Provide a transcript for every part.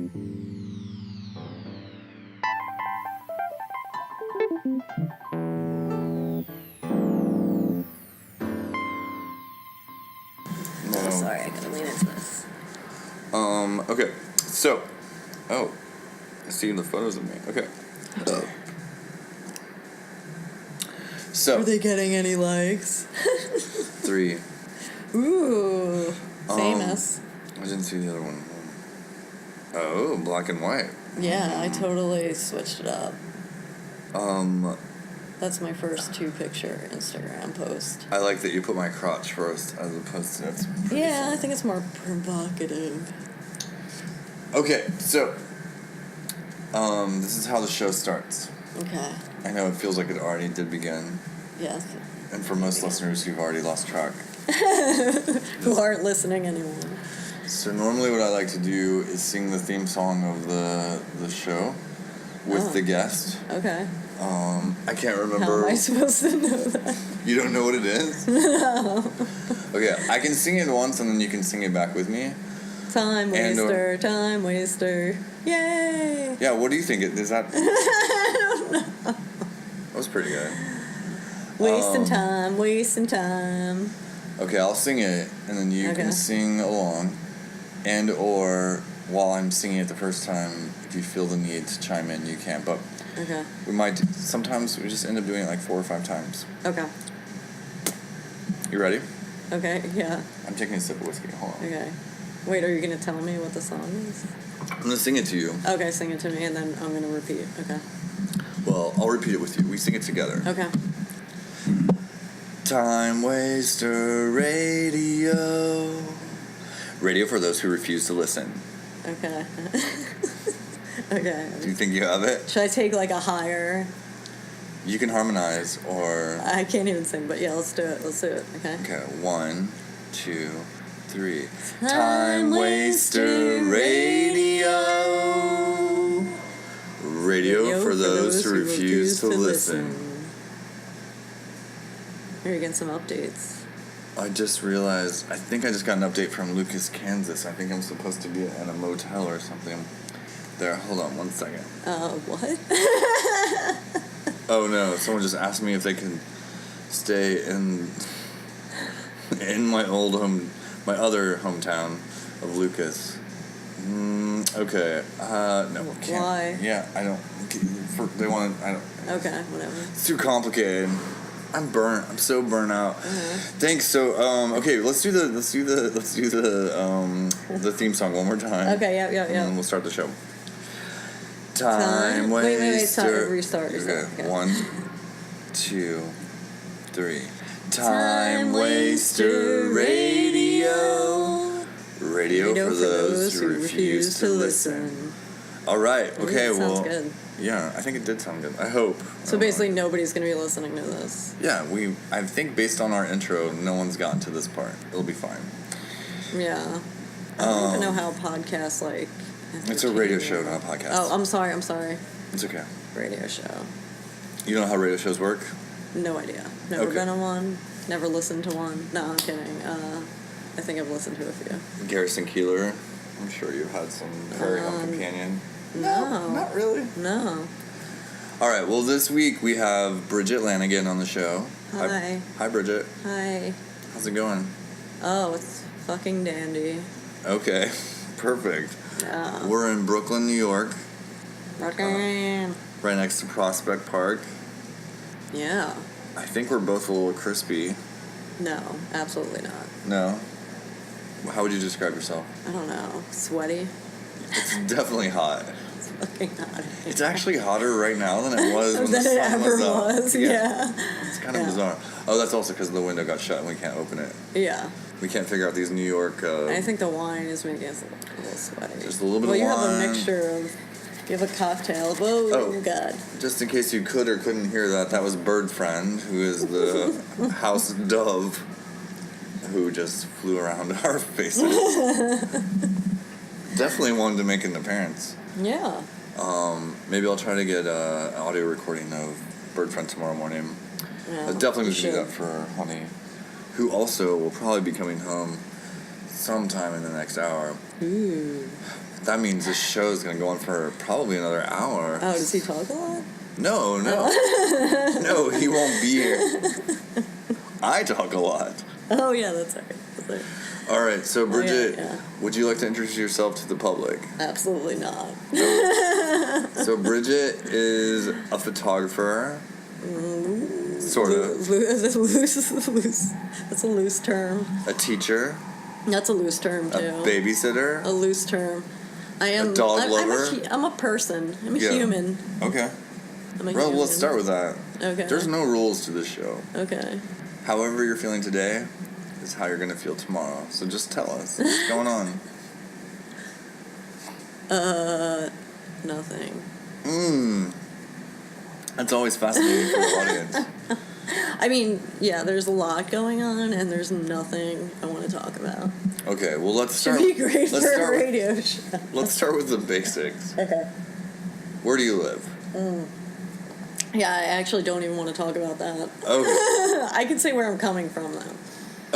Oh, sorry, I gotta lean into this. Okay, so, I see the photos of me. Okay. So. Are they getting any likes? 3. Ooh, famous. I didn't see the other one. Oh, black and white. Yeah, I totally switched it up. That's my first 2-picture Instagram post. I like that you put my crotch first as opposed to that's pretty Yeah, fun. I think it's more provocative. Okay, so this is how the show starts. Okay. I know it feels like it already did begin. Yes. And for most listeners, you've already lost track. Who aren't listening anymore. So normally what I like to do is sing the theme song of the show with the guest. Okay. I can't remember. How am I supposed to know that? You don't know what it is? No. Okay, I can sing it once and then you can sing it back with me. Time waster, time waster. Yay! Yeah, what do you think? Is that... I don't know. That was pretty good. Wasting time. Okay, I'll sing it and then you can sing along. And or while I'm singing it the first time, if you feel the need to chime in, you can. But we might... Sometimes we just end up doing it like 4 or 5 times. Okay. You ready? Okay, yeah. I'm taking a sip of whiskey. Hold on. Okay. Wait, are you going to tell me what the song is? I'm going to sing it to you. Okay, sing it to me, and then I'm going to repeat. Okay. Well, I'll repeat it with you. We sing it together. Okay. Time waster radio. Radio for those who refuse to listen. Okay. Okay. Do you think you have it? Should I take like a higher? You can harmonize or... I can't even sing, but yeah, let's do it. Okay. Okay, 1, 2, 3. Time waster radio. Radio for those who refuse to listen. Here, you get some updates. I just realized, I think I just got an update from Lucas, Kansas. I think I'm supposed to be in a motel or something. There, hold on 1 second. What? Oh no, someone just asked me if they can stay in my my other hometown of Lucas. Okay. No, can't. Why? Yeah, I don't. They want. I don't. Okay, whatever. It's too complicated. I'm burnt. I'm so burnt out. Thanks. So, okay, let's do the theme song one more time. Okay. Yeah. And then we'll start the show. Time waster. Wait, restart. Okay. 1, 2, 3. Time waster radio. Radio for those who refuse to listen. All right. Okay. Sounds good. Yeah, I think it did sound good. I hope. So basically, nobody's gonna be listening to this. Yeah, I think based on our intro, no one's gotten to this part. It'll be fine. Yeah. I don't even know how podcasts like. It's a radio show, not a podcast. Oh, I'm sorry. It's okay. Radio show. You know how radio shows work? No idea. Never been on one. Never listened to one. No, I'm kidding. I think I've listened to a few. Garrison Keillor. I'm sure you've had some Prairie Home Companion. No. Not really. No. All right, well, this week we have Bridget Lanigan on the show. Hi. Hi, Bridget. Hi. How's it going? Oh, it's fucking dandy. Okay, perfect. Yeah. We're in Brooklyn, New York. Brooklyn. Right next to Prospect Park. Yeah. I think we're both a little crispy. No, absolutely not. No? How would you describe yourself? I don't know. Sweaty. It's definitely hot. It's fucking hot. It's actually hotter right now than it was when the Than it sun ever was up. was, yeah. It's kind of bizarre. Oh, that's also because the window got shut and we can't open it. Yeah. We can't figure out these New York... I think the wine is making us a little sweaty. Just a little bit of wine. Well, you have a mixture of... You have a cocktail. Whoa, God. Just in case you could or couldn't hear that was Bird Friend, who is the house dove who just flew around our faces. Definitely wanted to make an appearance. Yeah. Maybe I'll try to get an audio recording of Bird Friend tomorrow morning. Yeah, I definitely going to do that for Honey, who also will probably be coming home sometime in the next hour. Ooh. That means this show is going to go on for probably another hour. Oh, does he talk a lot? No. No, he won't be here. I talk a lot. Oh, yeah, that's right. All right, so Bridget, yeah. would you like to introduce yourself to the public? Absolutely not. So Bridget is a photographer. Sort of. That's a loose term. A teacher. That's a loose term, too. A babysitter. A loose term. I am a dog lover. I'm a person. I'm a human. Okay. I'm a well, human. let's start with that. Okay. There's no rules to this show. Okay. However you're feeling today is how you're going to feel tomorrow. So just tell us. What's going on? Nothing. That's always fascinating for the audience. I mean, yeah, there's a lot going on, and there's nothing I want to talk about. Okay, well, let's start. Should be great for a radio show. Let's start with the basics. Okay. Where do you live? Yeah, I actually don't even want to talk about that. Okay. I can say where I'm coming from, though.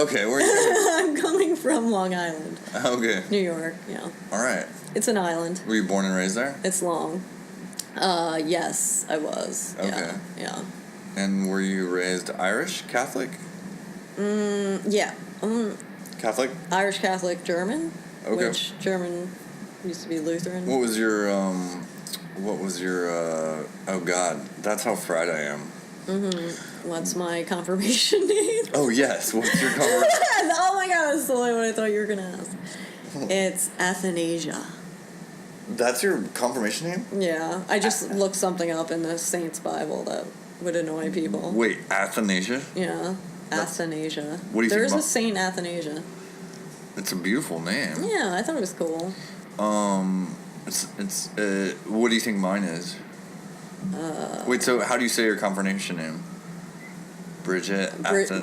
Okay, where are you coming I'm coming from Long Island. Okay. New York, yeah. All right. It's an island. Were you born and raised there? It's long. Yes, I was. Okay. Yeah. And were you raised Irish, Catholic? Yeah. Catholic? Irish Catholic, German. Okay. Which German used to be Lutheran. What was your, oh God, that's how fried I am. What's my confirmation name? Oh, yes. What's your confirmation? Oh my God, that's totally what I thought you were going to ask. It's Athanasia. That's your confirmation name? Yeah. I just looked something up in the Saints Bible that would annoy people. Wait, Athanasia? Yeah. Athanasia. What do you think There's about... a Saint Athanasia. It's a beautiful name. Yeah, I thought it was cool. What do you think mine is? Wait, so how do you say your confirmation name? Bridget?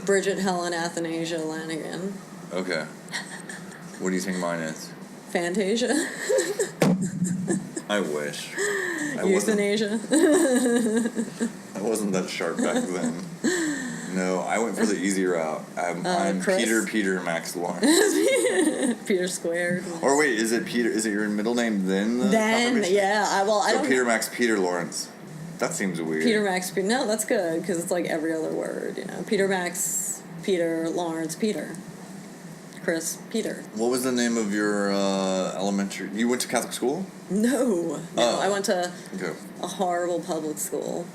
Bridget Helen Athanasia Lanigan. Okay. What do you think mine is? Fantasia. I wish. Euthanasia. I wasn't that sharp back then. No, I went for the easy route. I'm Peter Max Lawrence. Peter Squared. Or wait, is it Peter? Is it your middle name then? Yeah. I don't. Peter Max Peter Lawrence. That seems weird. Peter Max. No, that's good because it's like every other word. You know, Peter Max, Peter Lawrence, Peter. Chris, Peter. What was the name of your elementary? You went to Catholic school? No. I went to a horrible public school.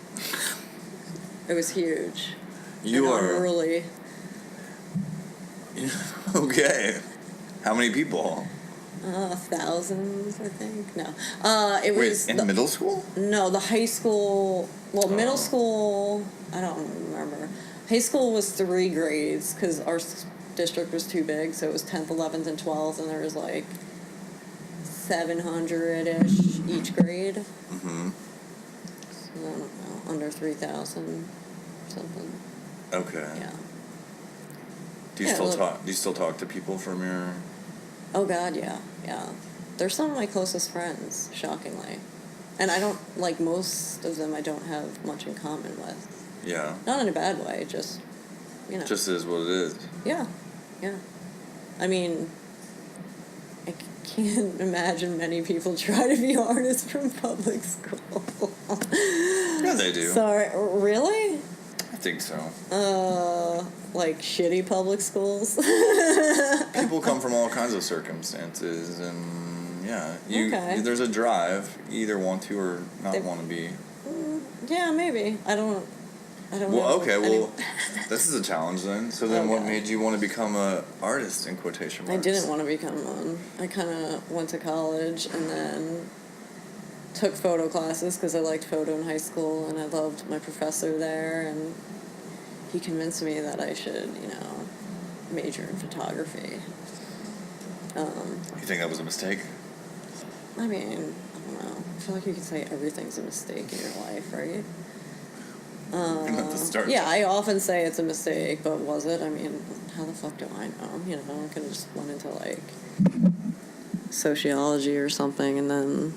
It was huge. You are unruly. Okay. How many people? Thousands, I think. No. It was in middle school? No, the high school. Well, middle school. I don't remember. High school was 3 grades because our district was too big, so it was 10th, 11th, and 12th, and there was like 700-ish each grade. So I don't know, under 3,000 something. Okay. Yeah. Do you still talk to people from your? Oh God, yeah. They're some of my closest friends, shockingly, and I don't like most of them. I don't have much in common with. Yeah. Not in a bad way, just Just is what it is. Yeah. I mean, I can't imagine many people try to be artists from public school. Yeah, they do. Sorry, really? I think so. Like shitty public schools. People come from all kinds of circumstances, and there's a drive. You either want to or not want to be. Yeah, maybe. I don't know. Okay, well, this is a challenge then. So then what made you want to become an artist, in quotation marks? I didn't want to become one. I kind of went to college and then took photo classes because I liked photo in high school and I loved my professor there, and he convinced me that I should, major in photography. You think that was a mistake? I mean, I don't know. I feel like you could say everything's a mistake in your life, right? At the start. Yeah, I often say it's a mistake, but was it? I mean, how the fuck do I know? I could have just went into, like, sociology or something and then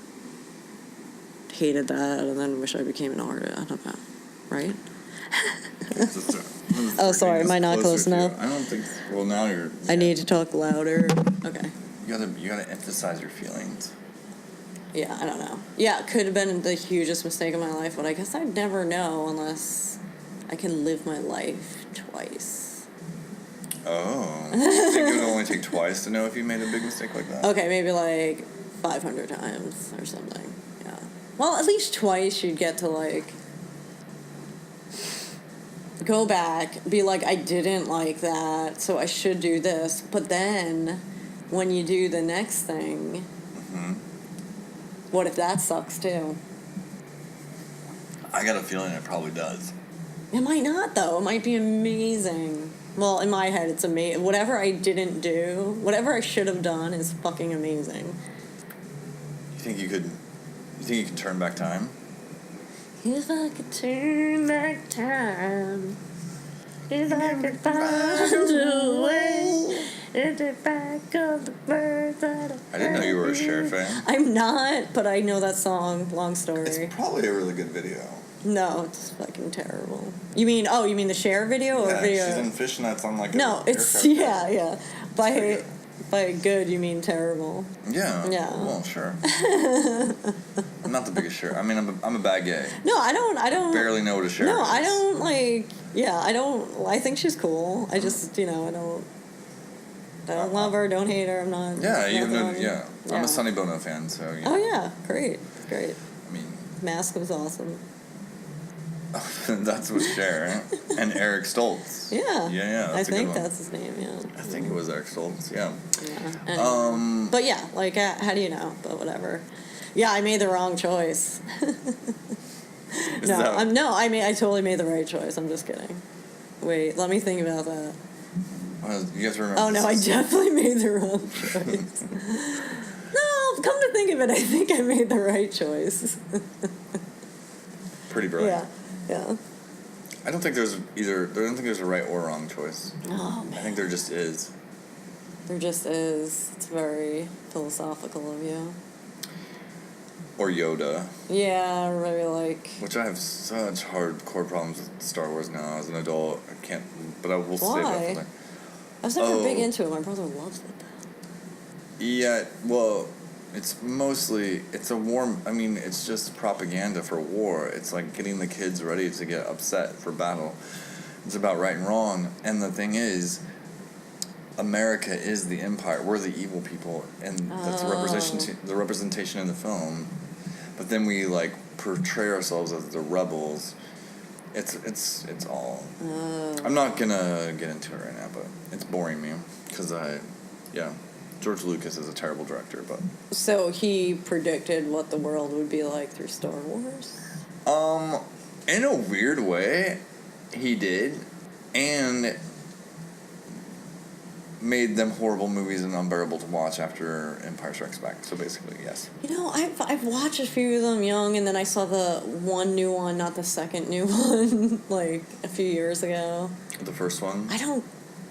hated that and then wish I became an artist. I don't know. Right? Oh, sorry. Am I not close enough? I don't think... Well, now you're... I need to talk louder. Okay. You gotta emphasize your feelings. Yeah, I don't know. Yeah, it could have been the hugest mistake of my life, but I guess I'd never know unless I can live my life twice. Oh. You think it would only take twice to know if you made a big mistake like that? Okay, maybe like 500 times or something. Yeah. Well, at least twice you'd get to like go back, be like, I didn't like that, so I should do this. But then when you do the next thing, what if that sucks too? I got a feeling it probably does. It might not, though. It might be amazing. Well, in my head, it's amazing. Whatever I didn't do, whatever I should have done is fucking amazing. You think you could turn back time? If I could turn back time, if I could find a way, if the back of the birds that I didn't know you were a Cher fan. I'm not, but I know that song. Long story. It's probably a really good video. No, it's fucking terrible. You mean the Cher video or yeah, video? She's in fishnets on like no, it's yeah. By good you mean terrible. Yeah. Yeah. Well, sure. I'm not the biggest Cher. I mean, I'm a bad gay. No, I don't. Barely know what a Cher is. No, I don't like. Yeah, I don't. I think she's cool. I just I don't love her. Don't hate her. I'm not. Yeah, you know. Yeah. I'm a Sonny Bono fan, so. You know. Oh yeah, great. I mean. Mask was awesome. That's with Cher and Eric Stoltz. Yeah. Yeah. I think that's his name. Yeah. I think it was Eric Stoltz. Yeah. Anyway. But yeah, like, how do you know? But whatever. Yeah, I made the wrong choice. I totally made the right choice. I'm just kidding. Wait, let me think about that. You have to remember. Oh no, I definitely made the wrong choice. No, come to think of it, I think I made the right choice. Pretty brilliant. Yeah. I don't think there's a right or wrong choice. Oh, man. I think there just is. There just is. It's very philosophical of you. Or Yoda. Yeah, really like. Which I have such hardcore problems with Star Wars now as an adult. I can't, but I will save that for later. I was never big into it. My brother loves it though. Yeah, well, it's just propaganda for war. It's like getting the kids ready to get upset for battle. It's about right and wrong. And the thing is, America is the empire. We're the evil people, and that's the representation in the film. But then we like portray ourselves as the rebels. It's all. I'm not gonna get into it right now, but it's boring me because George Lucas is a terrible director, but. So he predicted what the world would be like through Star Wars? In a weird way, he did, and made them horrible movies and unbearable to watch after Empire Strikes Back. So basically, yes. I've watched a few of them young, and then I saw the one new one, not the second new one, like a few years ago. The first one?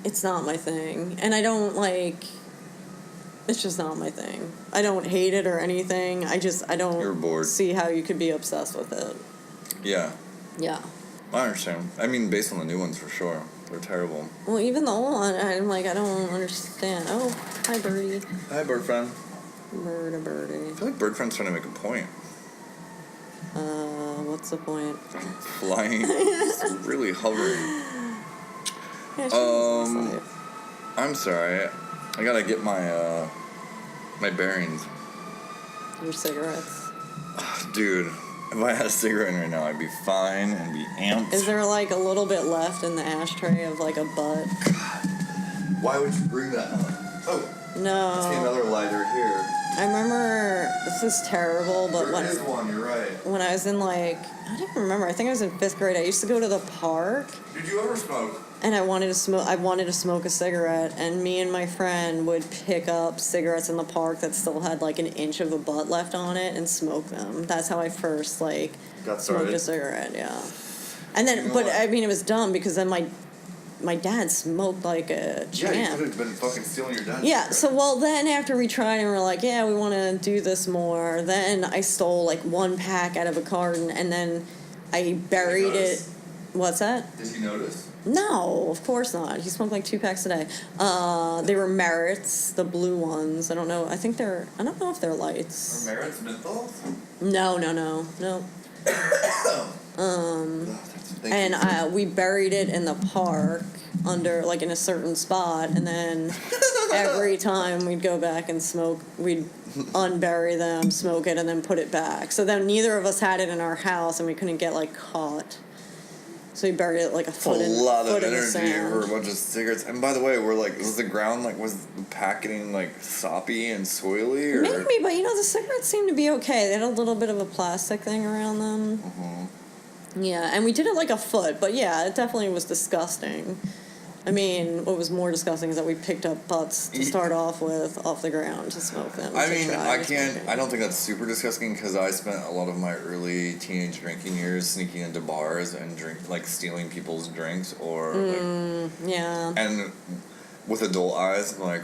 It's not my thing. And I don't like, it's just not my thing. I don't hate it or anything. I don't You're bored. See how you could be obsessed with it. Yeah. Yeah. I understand. I mean, based on the new ones, for sure. They're terrible. Well, even the old one, I'm like, I don't understand. Oh, hi, Birdie. Hi, Bird Friend. Birdie. I feel like Bird Friend's trying to make a point. What's the point? Flying. It's really hovering. Yeah, I'm sorry. I gotta get my my bearings. Your cigarettes. Dude, if I had a cigarette right now, I'd be fine and be amped. Is there like a little bit left in the ashtray of like a butt? Why would you bring that up? Oh. No. I see another lighter here. I remember, this is terrible, but there is one, you're right. When I was in I don't even remember, I think I was in 5th grade, I used to go to the park. Did you ever smoke? And I wanted to smoke a cigarette, and me and my friend would pick up cigarettes in the park that still had like an inch of a butt left on it and smoke them. That's how I first got smoked a cigarette, yeah. And then, I mean, it was dumb because then my dad smoked like a champ. Yeah, you could have been fucking stealing your dad's Yeah, cigarette. so then after we tried and we're like, yeah, we want to do this more, then I stole like 1 pack out of a carton and then I buried it. What's that? Did he notice? No, of course not. He smoked like 2 packs a day. They were Merits, the blue ones. I don't know. I don't know if they're lights. Are Merits menthols? No. And we buried it in the park under, like, in a certain spot, and then every time we'd go back and smoke, we'd unbury them, smoke it, and then put it back. So then neither of us had it in our house, and we couldn't get, like, caught. So we buried it like a foot in the sand. A lot of energy for a bunch of cigarettes. And by the way, we're like, was the ground, like, was the packaging, like, soppy and soily? Or? Maybe, but, you know, the cigarettes seemed to be okay. They had a little bit of a plastic thing around them. Mm-hmm. Yeah, and we did it like a foot, but yeah, it definitely was disgusting. I mean, what was more disgusting is that we picked up butts to start off with off the ground to smoke them. I mean, I don't think that's super disgusting because I spent a lot of my early teenage drinking years sneaking into bars and stealing people's drinks yeah. And with adult eyes, I'm like,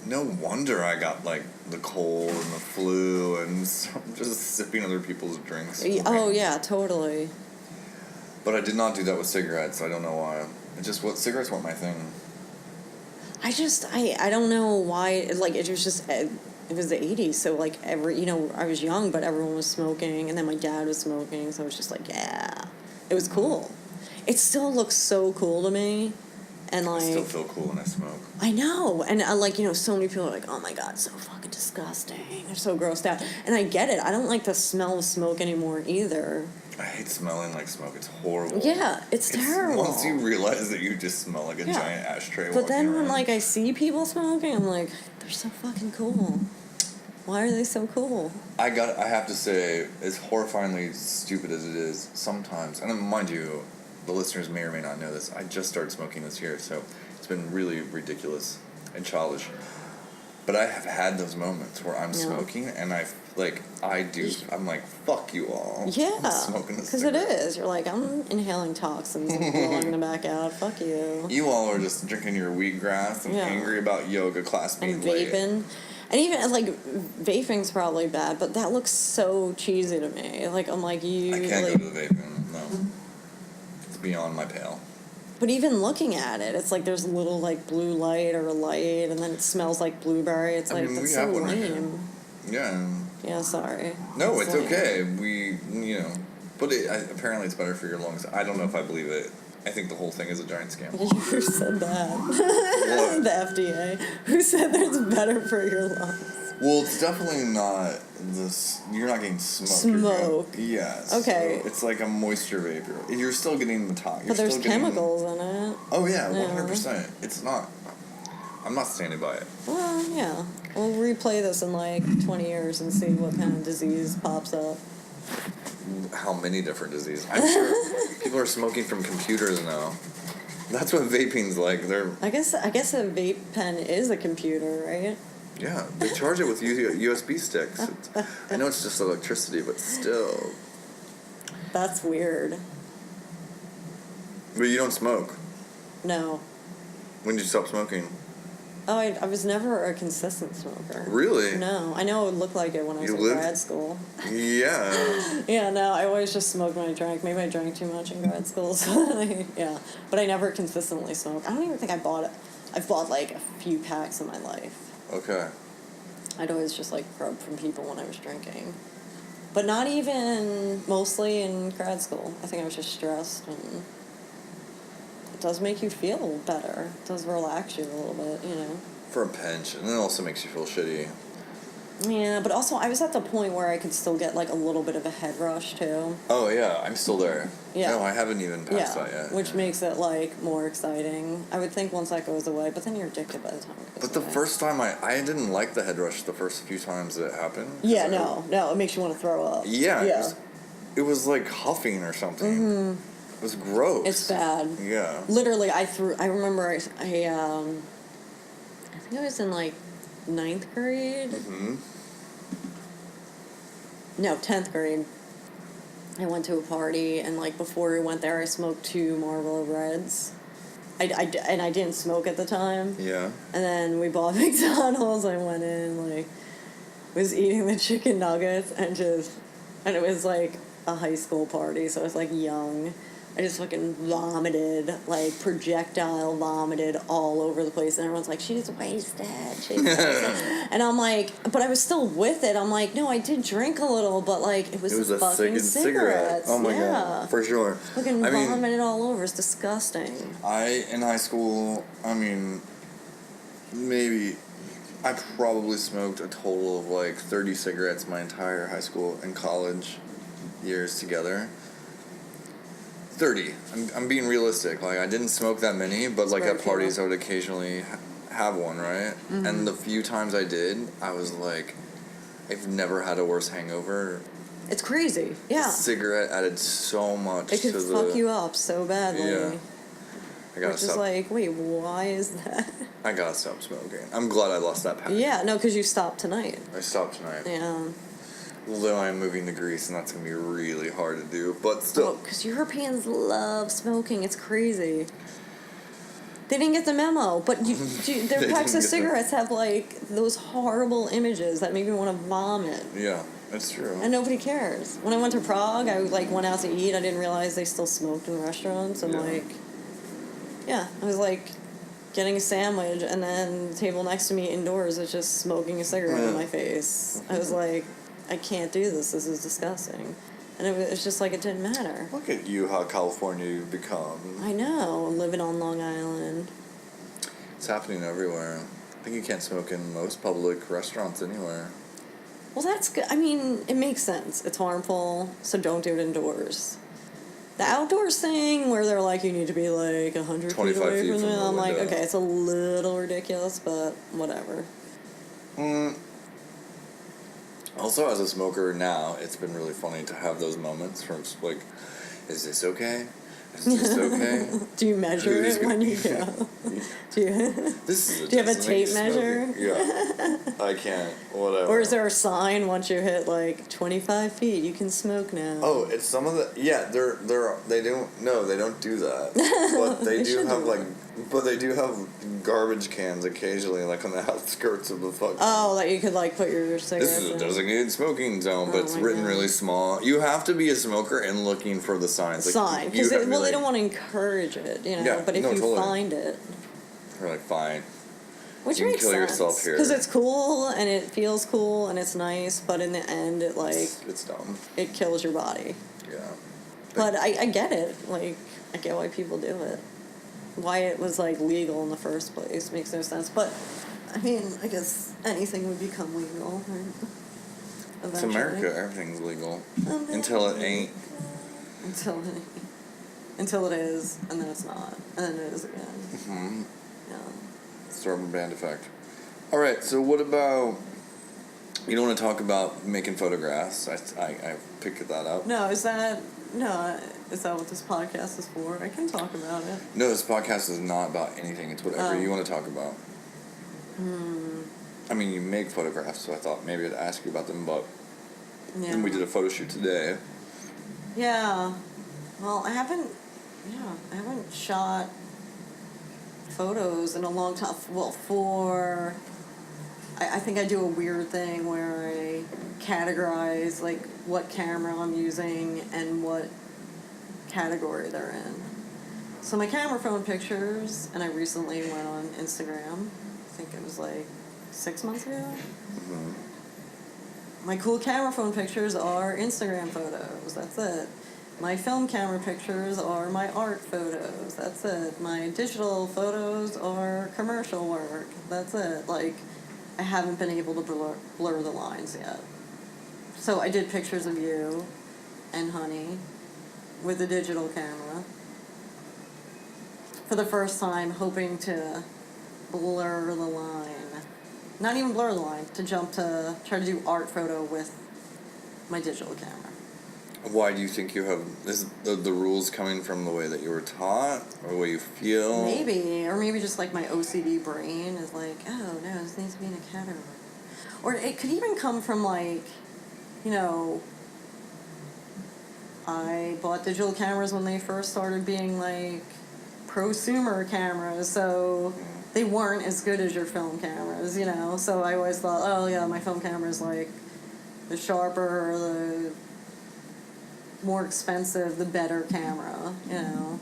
no wonder I got, like, the cold and the flu and just sipping other people's drinks. Oh, yeah, totally. But I did not do that with cigarettes. I don't know why. Cigarettes weren't my thing. I don't know why, like, it was just, it was the 80s, so, like, I was young, but everyone was smoking, and then my dad was smoking, so it was just like, yeah. It was cool. It still looks so cool to me. And, like, I still feel cool when I smoke. I know. And, so many people are like, oh, my God, so fucking disgusting. They're so grossed out. And I get it. I don't like the smell of smoke anymore either. I hate smelling like smoke. It's horrible. Yeah, it's terrible. Once you realize that you just smell like a giant ashtray. But then when, around. like, I see people smoking, I'm like, they're so fucking cool. Why are they so cool? I have to say, as horrifyingly stupid as it is, sometimes, and mind you, the listeners may or may not know this, I just started smoking this year, so it's been really ridiculous and childish. But I have had those moments where I'm smoking, and I'm like, fuck you all. Yeah, I'm smoking because it is. You're like, I'm inhaling toxins and blowing them back out. Fuck you. You all are just drinking your wheatgrass and angry about yoga class being late. And vaping. And even, like, vaping's probably bad, but that looks so cheesy to me. Like, I'm like, I can't go to the vaping, no. It's beyond my pale. But even looking at it, it's like there's a little, like, blue light or a light, and then it smells like blueberry. It's like, that's so lame. Yeah. Yeah, sorry. No, it's okay. But apparently it's better for your lungs. I don't know if I believe it. I think the whole thing is a giant scam. Who said that? What? The FDA. Who said that it's better for your lungs? Well, it's definitely not this. You're not getting smoke. Smoke. Yes. Okay. So it's like a moisture vapor. You're still getting the tox. But there's chemicals in it. Oh yeah, 100%. It's not. I'm not standing by it. Well, yeah. We'll replay this in like 20 years and see what kind of disease pops up. How many different diseases? I'm sure people are smoking from computers now. That's what vaping's like. I guess a vape pen is a computer, right? Yeah, they charge it with USB sticks. I know it's just electricity, but still. That's weird. But you don't smoke. No. When did you stop smoking? Oh, I was never a consistent smoker. Really? No. I know it would look like it when I was in grad school. Yeah. Yeah, no, I always just smoked when I drank. Maybe I drank too much in grad school. So yeah. But I never consistently smoked. I don't even think I bought it. I've bought like a few packs in my life. Okay. I'd always just like grub from people when I was drinking. But not even mostly in grad school. I think I was just stressed, and it does make you feel better. It does relax you a little bit, you know. For a pinch, and it also makes you feel shitty. Yeah, but also I was at the point where I could still get like a little bit of a head rush too. Oh yeah, I'm still there. Yeah. No, I haven't even passed that yet. Which makes it like more exciting. I would think once that goes away, but then you're addicted by the time it goes away. First time I didn't like the head rush the first few times that it happened. Yeah, no, it makes you want to throw up. Yeah. It was like huffing or something. Mm-hmm. It was gross. It's bad. Yeah. Literally, I remember I think I was in like 9th grade. Mm-hmm. No, 10th grade. I went to a party, and like before we went there, I smoked 2 Marlboro Reds. And I didn't smoke at the time. Yeah. And then we bought McDonald's. I went in, like, was eating the chicken nuggets, and it was like a high school party, so I was like young. I just fucking vomited, like projectile vomited all over the place, and everyone's like, she's wasted, she's wasted. And I'm like, but I was still with it. I'm like, no, I did drink a little, but like it was a fucking cigarettes. Oh my god, for sure. Fucking vomited all over. It's disgusting. In high school, I mean, I probably smoked a total of like 30 cigarettes my entire high school and college years together. 30. I'm being realistic. Like, I didn't smoke that many, but like at parties I would occasionally have one, right? Mm-hmm. And the few times I did, I was like, I've never had a worse hangover. It's crazy. Yeah. The cigarette added so much to the... It could fuck you up so badly. Yeah. Which is like, wait, why is that? I gotta stop smoking. I'm glad I lost that pattern. Yeah, no, because you stopped tonight. I stopped tonight. Yeah. Although I'm moving to Greece, and that's going to be really hard to do, but still. Because Europeans love smoking. It's crazy. They didn't get the memo, but their packs of cigarettes have, like, those horrible images that make me want to vomit. Yeah, that's true. And nobody cares. When I went to Prague, I, like, went out to eat. I didn't realize they still smoked in the restaurants. I'm like, yeah, I was, like, getting a sandwich, and then the table next to me indoors was just smoking a cigarette in my face. I was like... I can't do this. This is disgusting. And it's just like it didn't matter. Look at you, how California you've become. I know. Living on Long Island. It's happening everywhere. I think you can't smoke in most public restaurants anywhere. Well, that's good. I mean, it makes sense. It's harmful, so don't do it indoors. The outdoors thing where they're like, you need to be like 100 feet away from them. I'm like, okay, it's a little ridiculous, but whatever. Also, as a smoker now, it's been really funny to have those moments from, like, is this okay? Is this okay? Do you measure it when you go? Do you have a tape measure? Yeah. I can't. Whatever. Or is there a sign once you hit, like, 25 feet, you can smoke now? Oh, it's some of the... Yeah, they don't do that. But they do have, like... But they do have garbage cans occasionally, like on the outskirts of the fucking... Oh, like you could, like, put your cigarettes This is a in. designated smoking zone, but it's written really small. You have to be a smoker and looking for the signs. Sign. Because they don't want to encourage it, you know? Yeah, but if you find it... You're like, fine. Which you makes can kill sense. yourself here. Because it's cool, and it feels cool, and it's nice, but in the end, it, like... It's dumb. It kills your body. Yeah. But I get it. Like, I get why people do it. Why it was, like, legal in the first place makes no sense. But, I mean, I guess anything would become legal, right? Eventually. It's America. Everything's legal. Until it ain't. Until it is, and then it's not. And then it is again. Mm-hmm. Yeah. It's the rubber band effect. All right, so what about... You don't want to talk about making photographs. I picked that up. No, is that what this podcast is for? I can talk about it. No, this podcast is not about anything. It's whatever you want to talk about. I mean, you make photographs, so I thought maybe I'd ask you about them, but... Yeah. And we did a photo shoot today. Yeah. Well, I haven't shot photos in a long time. Well, I think I do a weird thing where I categorize, like, what camera I'm using and what category they're in. So my camera phone pictures, and I recently went on Instagram. I think it was, like, 6 months ago. Mm-hmm. My cool camera phone pictures are Instagram photos. That's it. My film camera pictures are my art photos. That's it. My digital photos are commercial work. That's it. Like, I haven't been able to blur the lines yet. So I did pictures of you and Honey with a digital camera for the first time, hoping to blur the line. Not even blur the line, to try to do art photo with my digital camera. Why do you think you have... Is the rules coming from the way that you were taught? Or the way you feel? Maybe. Or maybe just, like, my OCD brain is like, oh, no, this needs to be in a category. Or it could even come from, like, you know... I bought digital cameras when they first started being, like, prosumer cameras, so they weren't as good as your film cameras, you know? So I always thought, oh, yeah, my film camera's, like, the sharper, more expensive, the better camera, you know.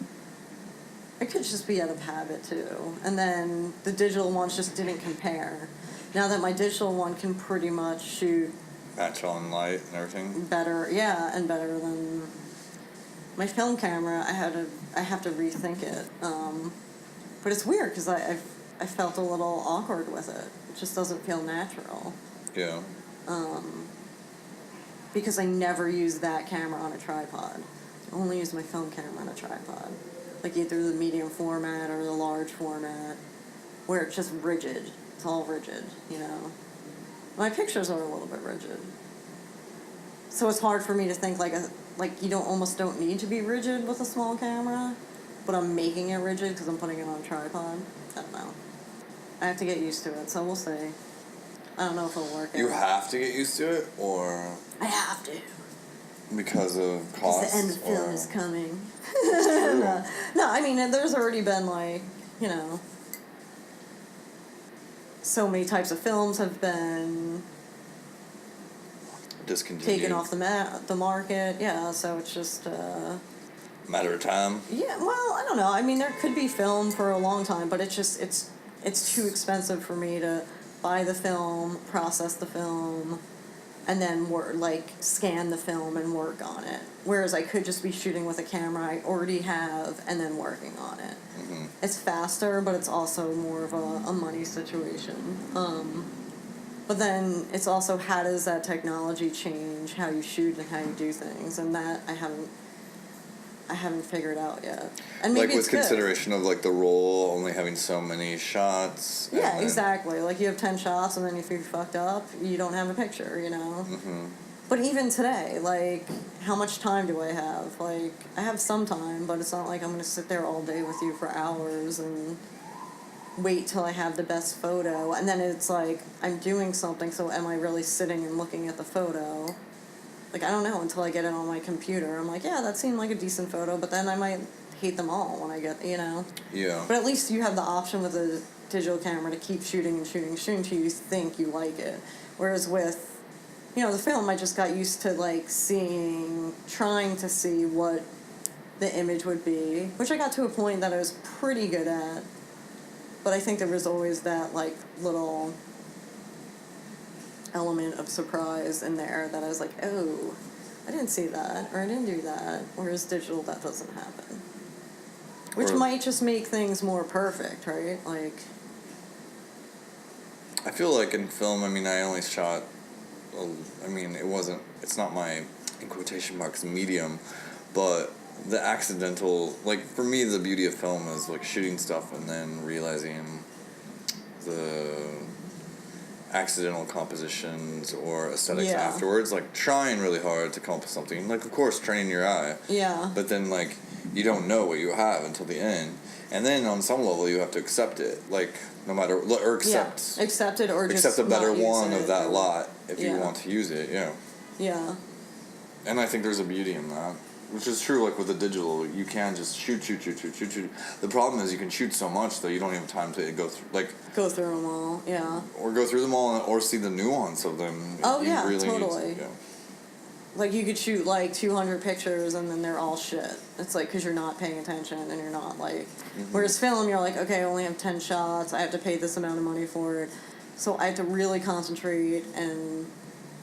It could just be out of habit, too. And then the digital ones just didn't compare. Now that my digital one can pretty much shoot... natural and light and everything? Better, yeah, and better than... My film camera, I have to rethink it. But it's weird, because I felt a little awkward with it. It just doesn't feel natural. Yeah. Because I never use that camera on a tripod. I only use my film camera on a tripod. Like either the medium format or the large format, where it's just rigid. It's all rigid, you know. My pictures are a little bit rigid. So it's hard for me to think like you almost don't need to be rigid with a small camera, but I'm making it rigid because I'm putting it on a tripod. I don't know. I have to get used to it, so we'll see. I don't know if it'll work. You have to get used to it, or I have to. Because of cost? Because the end of film is coming. True. No, I mean, there's already been, like, you know, so many types of films have been discontinued, taken off the market. Yeah, so it's just matter of time. Yeah, well, I don't know. I mean, there could be film for a long time, but it's just it's too expensive for me to buy the film, process the film, and then scan the film and work on it. Whereas I could just be shooting with a camera I already have and then working on it. Mm-hmm. It's faster, but it's also more of a money situation. But then it's also, how does that technology change how you shoot and how you do things? And that I haven't figured out yet. And maybe like with consideration of like the roll only having so many shots. Yeah, exactly. Like you have 10 shots, and then if you fucked up, you don't have a picture, you know? Mm-hmm. But even today, like, how much time do I have? Like, I have some time, but it's not like I'm going to sit there all day with you for hours and wait till I have the best photo. And then it's like, I'm doing something, so am I really sitting and looking at the photo? Like, I don't know until I get it on my computer. I'm like, yeah, that seemed like a decent photo, but then I might hate them all when I get, you know? Yeah. But at least you have the option with a digital camera to keep shooting and shooting and shooting till you think you like it. Whereas with, you know, the film, I just got used to, like, trying to see what the image would be, which I got to a point that I was pretty good at. But I think there was always that, like, little element of surprise in there that I was like, oh, I didn't see that, or I didn't do that. Whereas digital, that doesn't happen. Which might just make things more perfect, right? Like, I feel like in film, I mean, I only shot, I mean, it's not my, in quotation marks, medium, but the accidental, like, for me, the beauty of film is, like, shooting stuff and then realizing the accidental compositions or aesthetics afterwards, like, trying really hard to come up with something, like, of course, training your eye. Yeah. But then, like, you don't know what you have until the end. And then on some level, you have to accept it, like, no matter, or accept. Yeah, accept it or just accept a better one of that or, lot if you want to use it, yeah. Yeah. And I think there's a beauty in that, which is true, like, with the digital, you can just shoot. The problem is you can shoot so much that you don't even have time to go through, like... Go through them all, yeah. Or go through them all, or see the nuance of them. Oh, you yeah, really totally. Yeah. Like, you could shoot, like, 200 pictures, and then they're all shit. It's, like, because you're not paying attention, and you're not, like... Mm-hmm. Whereas film, you're like, okay, I only have 10 shots, I have to pay this amount of money for it. So I have to really concentrate and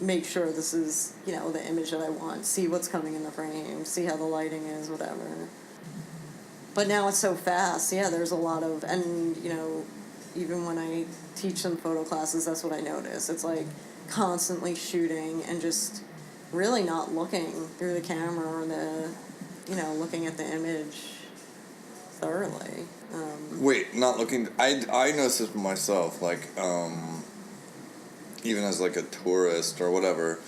make sure this is, you know, the image that I want. See what's coming in the frame, see how the lighting is, whatever. But now it's so fast, yeah, there's a lot of... And, you know, even when I teach some photo classes, that's what I notice. It's, like, constantly shooting and just... really not looking through the camera or looking at the image thoroughly. Wait, not looking... I noticed this myself, like, even as, like, a tourist or whatever,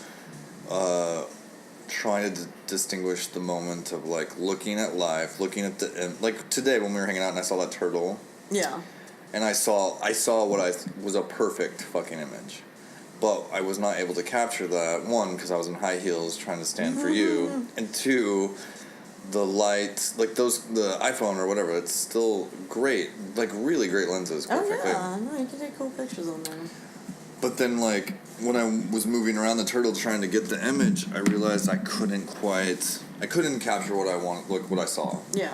trying to distinguish the moment of, like, looking at life, looking at the... Like, today when we were hanging out and I saw that turtle. Yeah. And I saw what was a perfect fucking image. But I was not able to capture that, one, because I was in high heels trying to stand for you, and two, the light, like the iPhone or whatever, it's still great, like really great lenses, perfectly. Oh yeah, no, you can take cool pictures on them. But then, like, when I was moving around the turtle trying to get the image, I realized I couldn't quite I couldn't capture what I want, like what I saw. Yeah.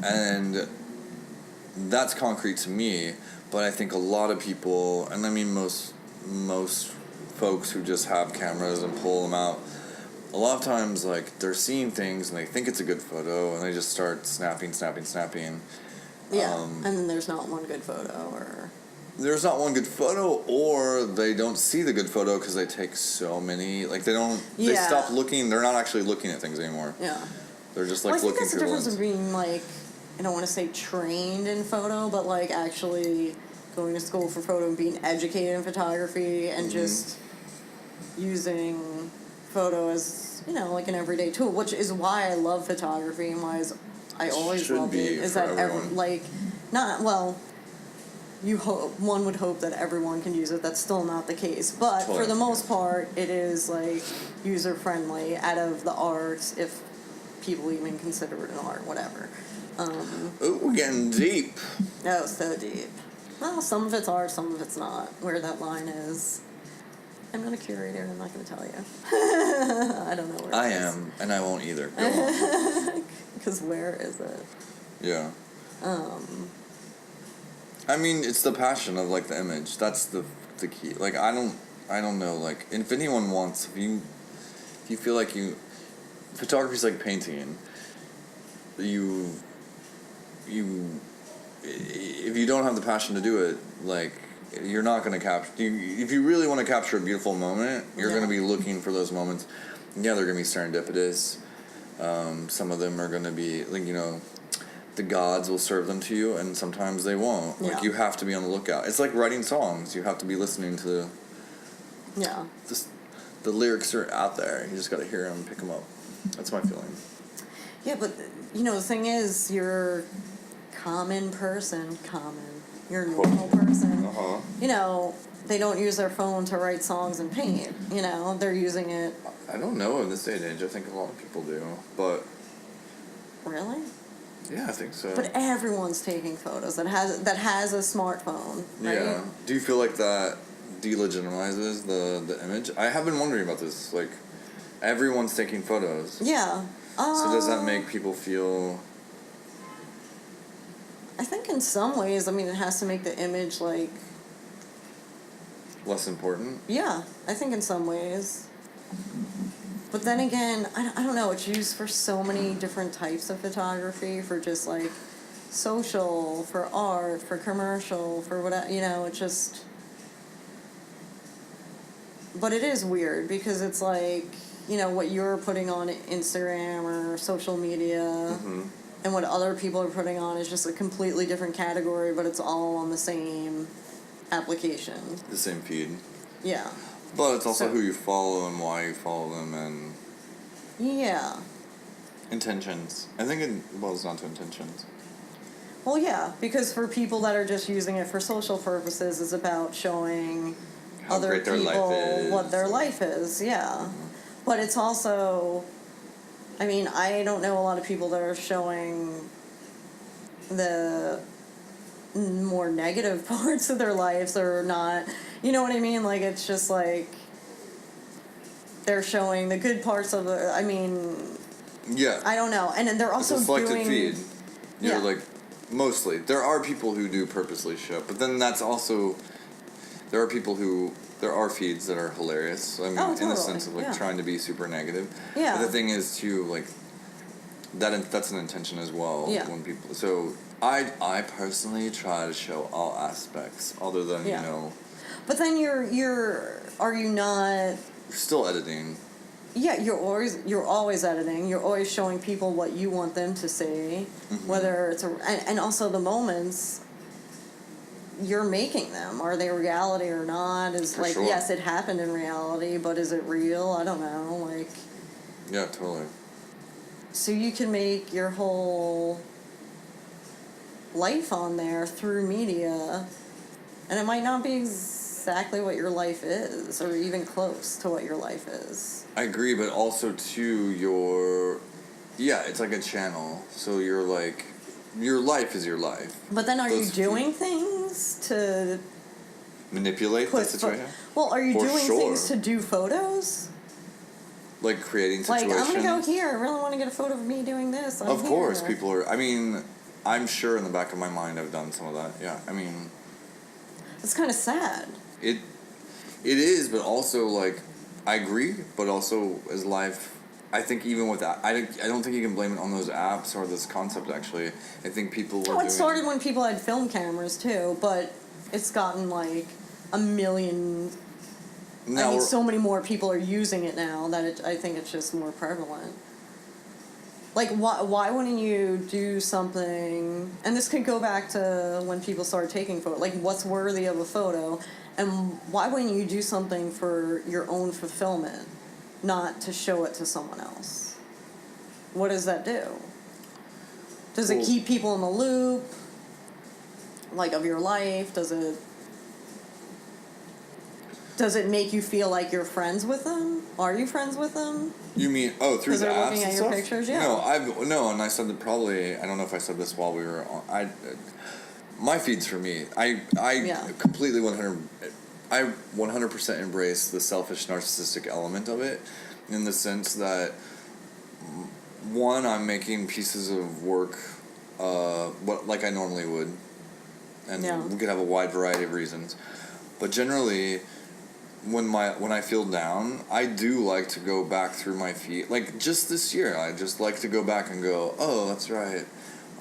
And that's concrete to me, but I think a lot of people, and I mean most folks who just have cameras and pull them out, a lot of times, like, they're seeing things and they think it's a good photo and they just start snapping. Yeah, and then there's not one good photo, or... There's not one good photo, or they don't see the good photo because they take so many, like, they don't, they stop looking, they're not actually looking at things anymore. Yeah. They're just, like, looking through the lens. I think that's the difference of being, like, I don't want to say trained in photo, but, like, actually going to school for photo and being educated in photography and just using photo as, you know, like an everyday tool, which is why I love photography and why I always loved it. Is that one would hope that everyone can use it. That's still not the case, but for the most part, it is like user friendly out of the arts, if people even consider it an art, whatever. We're getting deep. Oh, so deep. Well, some of it's art, some of it's not. Where that line is, I'm not a curator. I'm not going to tell you. I don't know where. I am, and I won't either. Go on. Because where is it? Yeah. I mean, it's the passion of, like, the image. That's the key. Like, I don't know. Like, if anyone wants, if you feel like photography's like painting. If you don't have the passion to do it, like, you're not going to capture. If you really want to capture a beautiful moment, you're going to be looking for those moments. Yeah, they're going to be serendipitous. Some of them are going to be, like, you know, the gods will serve them to you, and sometimes they won't. Like, you have to be on the lookout. It's like writing songs. You have to be listening to. Yeah. The lyrics are out there. You just got to hear them, pick them up. That's my feeling. Yeah, but, you know, the thing is, you're you're a normal person. You know, they don't use their phone to write songs and paint. You know, they're using it. I don't know in this day and age. I think a lot of people do, but. Really? Yeah, I think so. But everyone's taking photos that has a smartphone, right? Yeah. Do you feel like that delegitimizes the image? I have been wondering about this. Like, everyone's taking photos. Yeah. So does that make people feel... I think in some ways, I mean, it has to make the image, like... less important? Yeah, I think in some ways. But then again, I don't know, it's used for so many different types of photography, for just, like, social, for art, for commercial, for whatever, you know, it just... But it is weird, because it's like, you know, what you're putting on Instagram or social media, and what other people are putting on is just a completely different category, but it's all on the same application. The same feed. Yeah. But it's also who you follow and why you follow them, and... Yeah. Intentions. I think it boils down to intentions. Well, yeah, because for people that are just using it for social purposes, it's about showing how other great people their life is. What their life is, yeah. But it's also... I mean, I don't know a lot of people that are showing the more negative parts of their lives, or not, you know what I mean? Like, it's just like they're showing the good parts of the, I mean, yeah, I don't know. And then they're also it's a selected doing feed. You're like, mostly there are people who do purposely show, but then that's also, there are feeds that are hilarious. I mean, totally. in the sense of, like, trying to be super negative. Yeah. But the thing is, too, like, that's an intention as well. Yeah. When people, so I personally try to show all aspects, other than, you know. But then are you not? You're still editing. Yeah, you're always editing. You're always showing people what you want them to see, whether it's and also the moments. You're making them. Are they reality or not? Is like, yes, it happened in reality, but is it real? I don't know. Like, yeah, totally. So you can make your whole life on there through media, and it might not be exactly what your life is, or even close to what your life is. I agree, but also too, it's like a channel. So you're like, your life is your life. But then, are you doing things to manipulate the situation? Well, are you doing things to do photos? like creating situations. Like, I'm gonna go here. I really want to get a photo of me doing this. Of course, people are. I mean, I'm sure in the back of my mind I've done some of that. Yeah, I mean, it's kind of sad. It is, but also like, I agree. But also, as life, I think even with that, I don't think you can blame it on those apps or this concept. Actually, I think people. It started when people had film cameras too, but it's gotten like a million. Now I mean, so many more people are using it now that I think it's just more prevalent. Like, why wouldn't you do something... And this could go back to when people started taking photos. Like, what's worthy of a photo? And why wouldn't you do something for your own fulfillment, not to show it to someone else? What does that do? Does it keep people in the loop, like, of your life? Does it make you feel like you're friends with them? Are you friends with them? You mean through the apps? Because they're looking at your pictures, yeah. And I said that probably. I don't know if I said this while we were on. My feed's for me. I completely 100% embrace the selfish, narcissistic element of it, in the sense that one, I'm making pieces of work, like I normally would, and we could have a wide variety of reasons, but generally. When I feel down, I do like to go back through my feed. Like, just this year, I just like to go back and go, oh, that's right.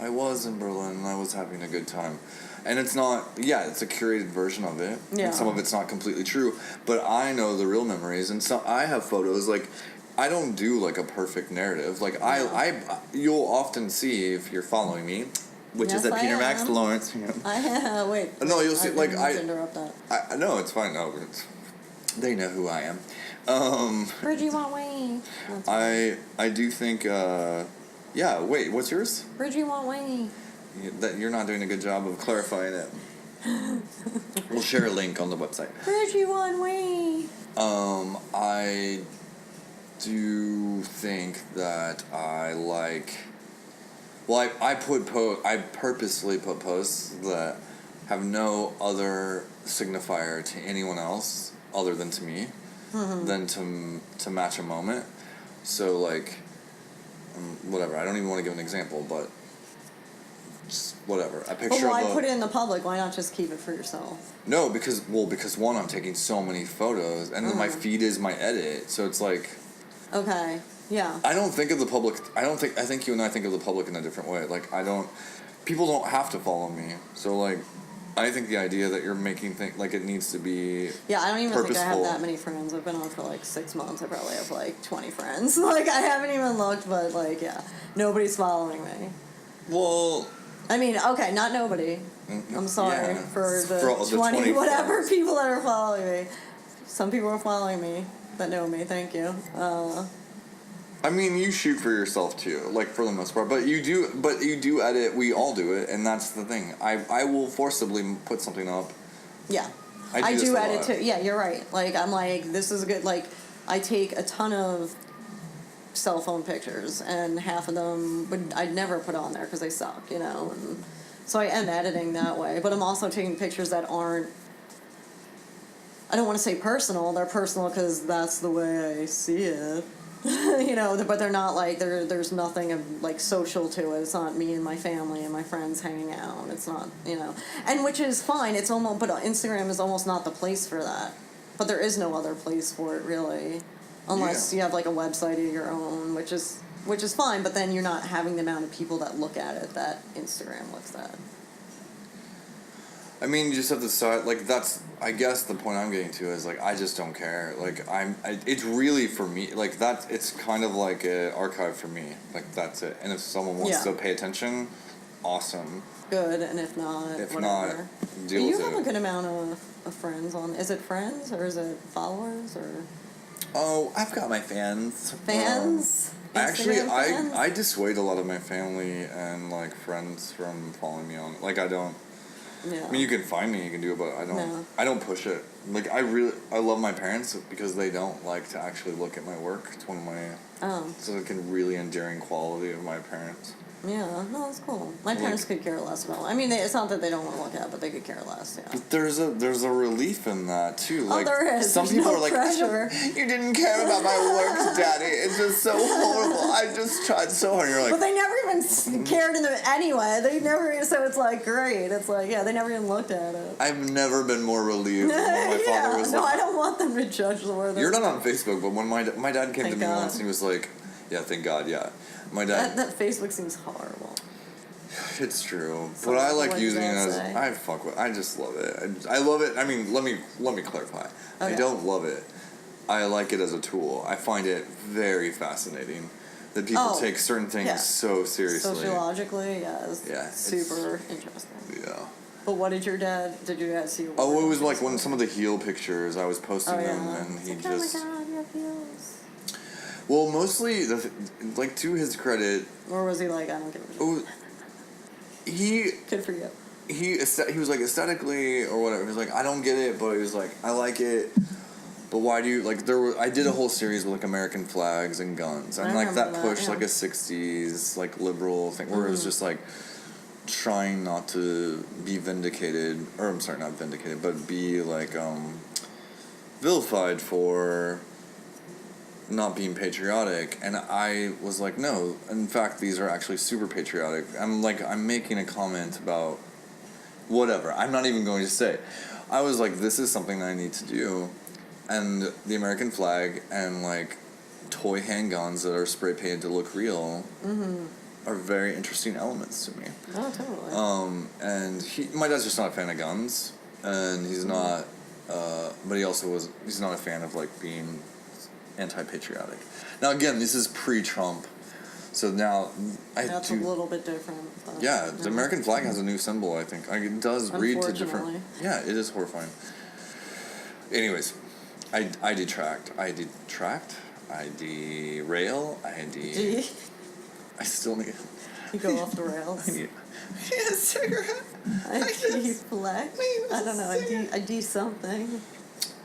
I was in Berlin and I was having a good time. And it's not, it's a curated version of it. Yeah. And some of it's not completely true. But I know the real memories. And so I have photos, like, I don't do, like, a perfect narrative. Like, you'll often see, if you're following me, which is at Peter Max Lawrence. Wait. No, you'll see, like, interrupt that. No, it's fine. No, they know who I am. Bridget want way. I do think. Wait. What's yours? Bridget want way. That you're not doing a good job of clarifying it. We'll share a link on the website. Bridget want way. I do think that I like. Well, I purposely put posts that have no other signifier to anyone else other than to me, than to match a moment. So, like, whatever. I don't even want to give an example, but just whatever. A picture. But why put it in the public? Why not just keep it for yourself? No, because one, I'm taking so many photos, and then my feed is my edit, so it's like. Okay. Yeah. I don't think of the public. I think you and I think of the public in a different way. Like, people don't have to follow me, so like. I think the idea that you're making like it needs to be I don't even purposeful. think I have that many friends. I've been on for like 6 months. I probably have like 20 friends. Like, I haven't even looked, but like, nobody's following me. Well, I mean, okay, not nobody. I'm sorry for the 20 whatever friends. People that are following me. Some people are following me that know me. Thank you. I mean, you shoot for yourself too, like for the most part. But you do edit. We all do it, and that's the thing. I will forcibly put something up. Yeah, I do edit too. Yeah, you're right. Like, I'm like, this is good. Like, I take a ton of cell phone pictures, and half of them I'd never put on there because they suck, you know. And so I am editing that way, but I'm also taking pictures that aren't. I don't want to say personal. They're personal because that's the way I see it. You know, but they're not like there's nothing of like social to it. It's not me and my family and my friends hanging out. It's not, you know, and which is fine. It's almost, but Instagram is almost not the place for that. But there is no other place for it really, unless you have like a website of your own, which is fine. But then you're not having the amount of people that look at it that Instagram looks at. I mean, you just have to decide, like, that's, I guess the point I'm getting to is, like, I just don't care. Like, it's really for me, like, it's kind of like an archive for me. Like, that's it. And if someone wants to pay attention, awesome. Good, and if not, whatever. Not, deal with it. You have a good amount of friends on, is it friends, or is it followers, or? Oh, I've got my fans. Fans? Actually, I dissuade a lot of my family and, like, friends from following me on, like, I don't. Yeah. I mean, you can find me, you can do it, but I don't. No. I don't push it. Like, I love my parents because they don't like to actually look at my work. It's one of my. Oh. So, like, a really endearing quality of my parents. Yeah, no, that's cool. My parents could care less about it. I mean, it's not that they don't want to look at it, but they could care less, yeah. But there's a relief in that, too. Oh, there is. Some There's people no are like, pressure. you didn't care about my work, Daddy. It's just so horrible. I just tried so hard. And you're like... But they never even cared anyway. They never even, so it's like, great. It's like, yeah, they never even looked at it. I've never been more relieved than when my father was no, like... I don't want them to judge the word. You're not on Facebook, but when my dad came Thank to me God. once and he was like, yeah, thank God, yeah. My dad... That Facebook seems horrible. It's true, So but I what like does using it that as say? I just love it. I love it. I mean, let me clarify. Okay. I don't love it. I like it as a tool. I find it very fascinating that people take certain things so seriously. Sociologically, yes. Yeah, Super interesting. Yeah. But what did your dad see? Oh, it was like when some of the heel pictures I was posting them, yeah. and he It's just. like, oh my God, you have heels. Well, mostly, like to his credit. Or was he like, I don't give a shit? Oh, he. Good for you. He was like aesthetically or whatever. He was like, I don't get it, but he was like, I like it. But why do you like? I did a whole series with like American flags and guns, and like that pushed like a '60s like liberal thing where it was just like trying not to be vindicated, or I'm sorry, not vindicated, but be like vilified for not being patriotic. And I was like, no, in fact, these are actually super patriotic. I'm making a comment about whatever. I'm not even going to say. I was like, this is something I need to do. And the American flag and like toy handguns that are spray painted to look real are very interesting elements to me. Oh, totally. And my dad's just not a fan of guns, and he's not. But he's not a fan of like being anti-patriotic. Now again, this is pre-Trump, so now That's a little bit different. But, yeah, the American flag has a new symbol. I think it does read to different. Yeah, it is horrifying. Anyways, I detract. I derail. I still need. You go off the rails. I need a cigarette. I deflect. I don't know. I do something.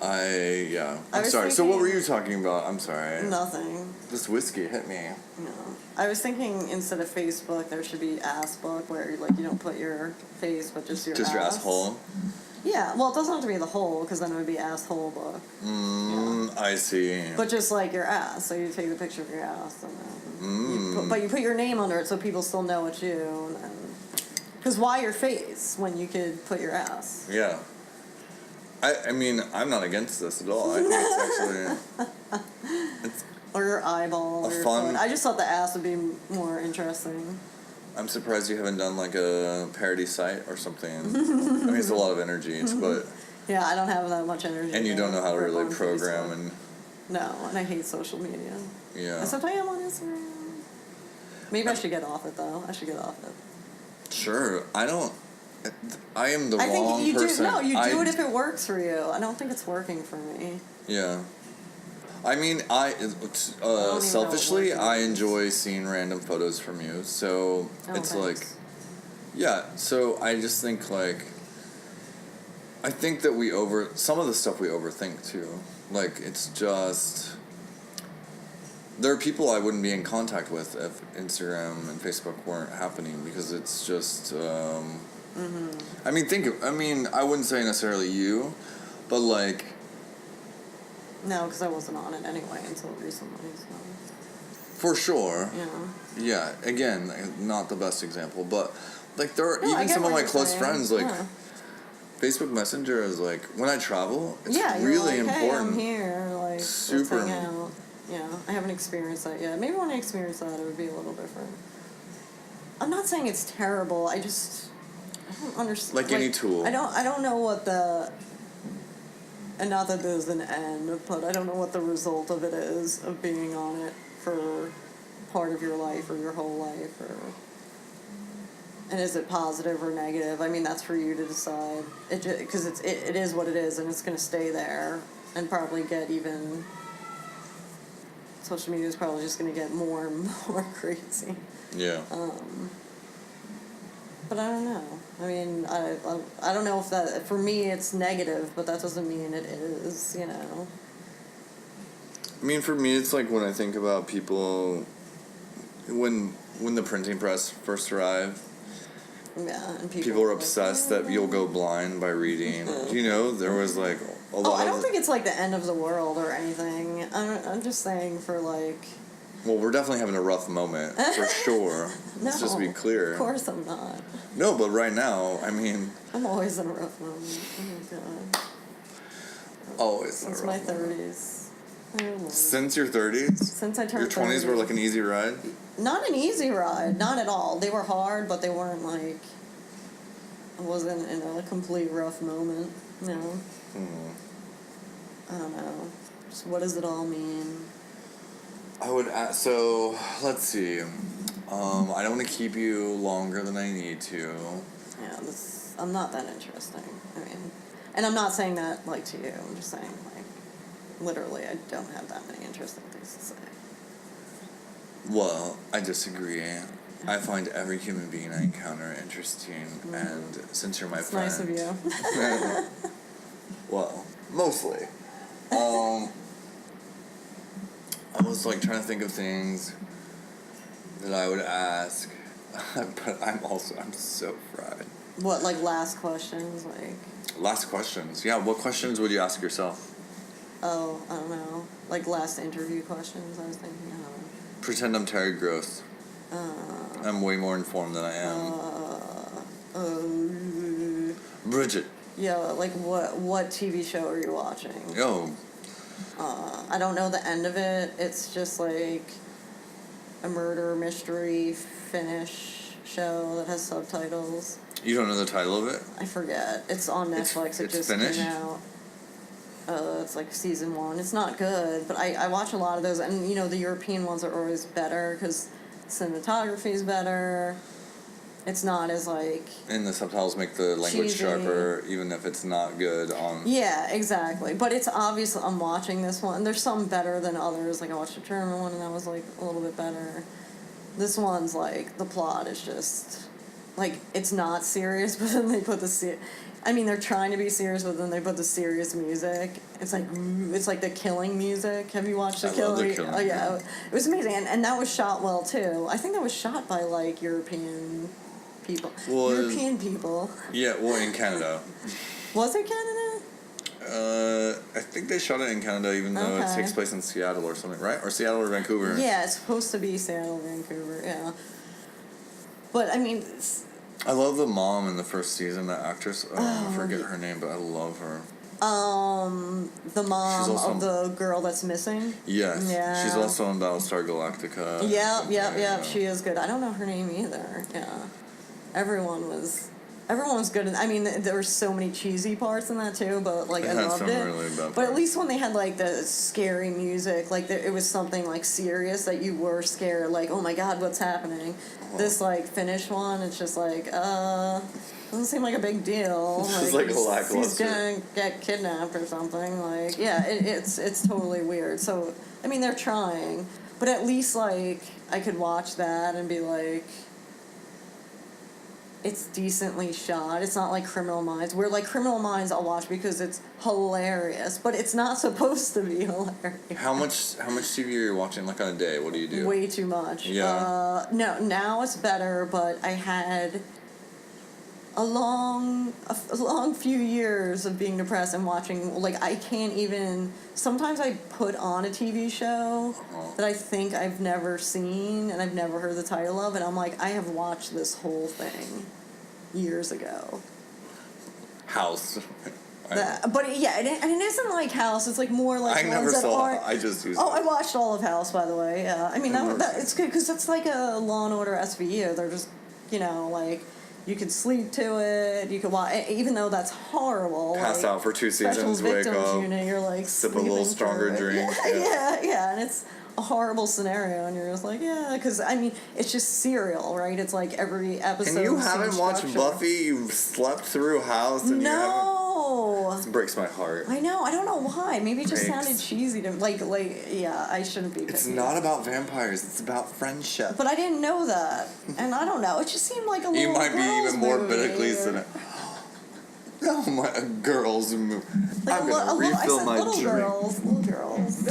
I'm sorry. So what were you talking about? I'm sorry. Nothing. This whiskey hit me. No. I was thinking instead of Facebook, there should be ass book where like you don't put your face, but just your ass. Your asshole. Yeah. Well, it doesn't have to be the whole, because then it would be asshole book. I see. But just like your ass, so you take the picture of your ass, and then you put your name under it, so people still know it's you. Because why your face when you could put your ass? Yeah. I mean, I'm not against this at all. I think it's actually... Or your eyeball. Or your phone. I just thought the ass would be more interesting. I'm surprised you haven't done like a parody site or something. I mean, it's a lot of energy, but... Yeah, I don't have that much energy. And you don't know how to really program and... No, and I hate social media. Yeah. And sometimes I'm on Instagram. Maybe I should get off it, though. I should get off it. Sure. I am the wrong person. You do it if it works for you. I don't think it's working for me. Yeah. I mean, selfishly, I enjoy seeing random photos from you. So it's thanks. like, yeah. So I just think like, I think that some of the stuff we overthink too. Like it's just, there are people I wouldn't be in contact with if Instagram and Facebook weren't happening, because it's just, I mean, I wouldn't say necessarily you, but like. No, because I wasn't on it anyway until recently. So. For sure. Yeah. Yeah. Again, not the best example, but like there are even some of my close friends like Facebook Messenger is like when I travel, it's really like, important. Hey, I'm here. Like super. Let's hang out. Yeah, I haven't experienced that yet. Maybe when I experience that, it would be a little different. I'm not saying it's terrible. I don't understand. Like any tool. I don't know what the. And not that there's an end, but I don't know what the result of it is, of being on it for part of your life or your whole life. And is it positive or negative? I mean, that's for you to decide. Because it is what it is, and it's going to stay there and probably get even... Social media is probably just going to get more and more crazy. Yeah. But I don't know. I mean, I don't know if that... For me, it's negative, but that doesn't mean it is, you know. I mean, for me, it's like when I think about people when the printing press first arrived. Yeah, and people were obsessed that you'll go blind by reading. Do you know there was like a lot? I don't think it's like the end of the world or anything. I'm just saying for like. Well, we're definitely having a rough moment for sure. Let's just be clear. Of course I'm not. No, but right now, I mean. I'm always in a rough moment. Oh my god. Always. Since my 30s. Since your 30s? Since I turned 30. Your 20s were like an easy ride? Not an easy ride, not at all. They were hard, but they weren't like. I wasn't in a complete rough moment. No. I don't know. Just what does it all mean? I would ask, so let's see. I don't want to keep you longer than I need to. Yeah, I'm not that interesting. I mean, and I'm not saying that like to you. I'm just saying like, literally, I don't have that many interesting things to say. Well, I disagree. I find every human being I encounter interesting, and since you're my friend, nice of you. Well, mostly. I was like trying to think of things that I would ask, but I'm so fried. What, like last questions, like? Last questions, yeah. What questions would you ask yourself? Oh, I don't know. Like last interview questions. I was thinking. Pretend I'm Terry Gross. I'm way more informed than I am. Bridget. Yeah, like what TV show are you watching? Oh. I don't know the end of it. It's just like a murder mystery Finnish show that has subtitles. You don't know the title of it? I forget. It's on Netflix. It just Finnish? came out. It's like season 1. It's not good, but I watch a lot of those, and you know the European ones are always better because cinematography is better. It's not as like. And the subtitles make the language cheesy. sharper, even if it's not good on. Yeah, exactly. But it's obvious I'm watching this one. There's some better than others. Like I watched the German one, and that was like a little bit better. This one's like the plot is just like it's not serious, but then they put the I mean, they're trying to be serious, but then they put the serious music. It's like the Killing music. Have you watched the Killing? Love the Killing. Oh yeah, it was amazing, and that was shot well too. I think that was shot by like European people. European people. Yeah, well, in Canada. Was it Canada? I think they shot it in Canada, even though it takes place in Seattle or something, right? Or Seattle or Vancouver. Yeah, it's supposed to be Seattle, Vancouver. Yeah, but I mean. I love the mom in the first season, that actress. I forget her name, but I love her. The mom of the girl that's missing? Yes. Yeah. She's also in Battlestar Galactica. Yep. She is good. I don't know her name either. Yeah. Everyone was good. I mean, there were so many cheesy parts in that too, but like I loved it. Really but at least when they had like the scary music, like it was something like serious that you were scared, like oh my god, what's happening? This like Finnish one, it's just like doesn't seem like a big deal. It's like lackluster. He's gonna get kidnapped or something. Like yeah, it's totally weird. So I mean, they're trying, but at least like I could watch that and be like. It's decently shot. It's not like Criminal Minds. Where like Criminal Minds I'll watch because it's hilarious, but it's not supposed to be hilarious. How much TV are you watching like on a day? What do you do? Way too much. Yeah. No, now it's better, but I had a long few years of being depressed and watching like I can't even. Sometimes I put on a TV show that I think I've never seen and I've never heard the title of, and I'm like, I have watched this whole thing years ago. House. But yeah, and it isn't like House. It's like more like I never saw it. I just used. I watched all of House, by the way. Yeah, I mean that it's good because it's like a Law and Order SVU. They're just like. You could sleep to it. You could watch, even though that's horrible. Pass out for 2 seasons, wake up, unit, you're like sip a little stronger drink. Yeah, and it's a horrible scenario, and you're just like, yeah, because I mean, it's just serial, right? It's like every episode. And you haven't watched Buffy? You slept through House, and you haven't. This breaks my heart. I know. I don't know why. Maybe it just sounded cheesy to like. Yeah, I shouldn't be. It's not about vampires. It's about friendship. But I didn't know that, and I don't know. It just seemed like a little. You might be even more biblically cynical. Oh my, girls movie. Like I'm gonna refill my drink. Little girls.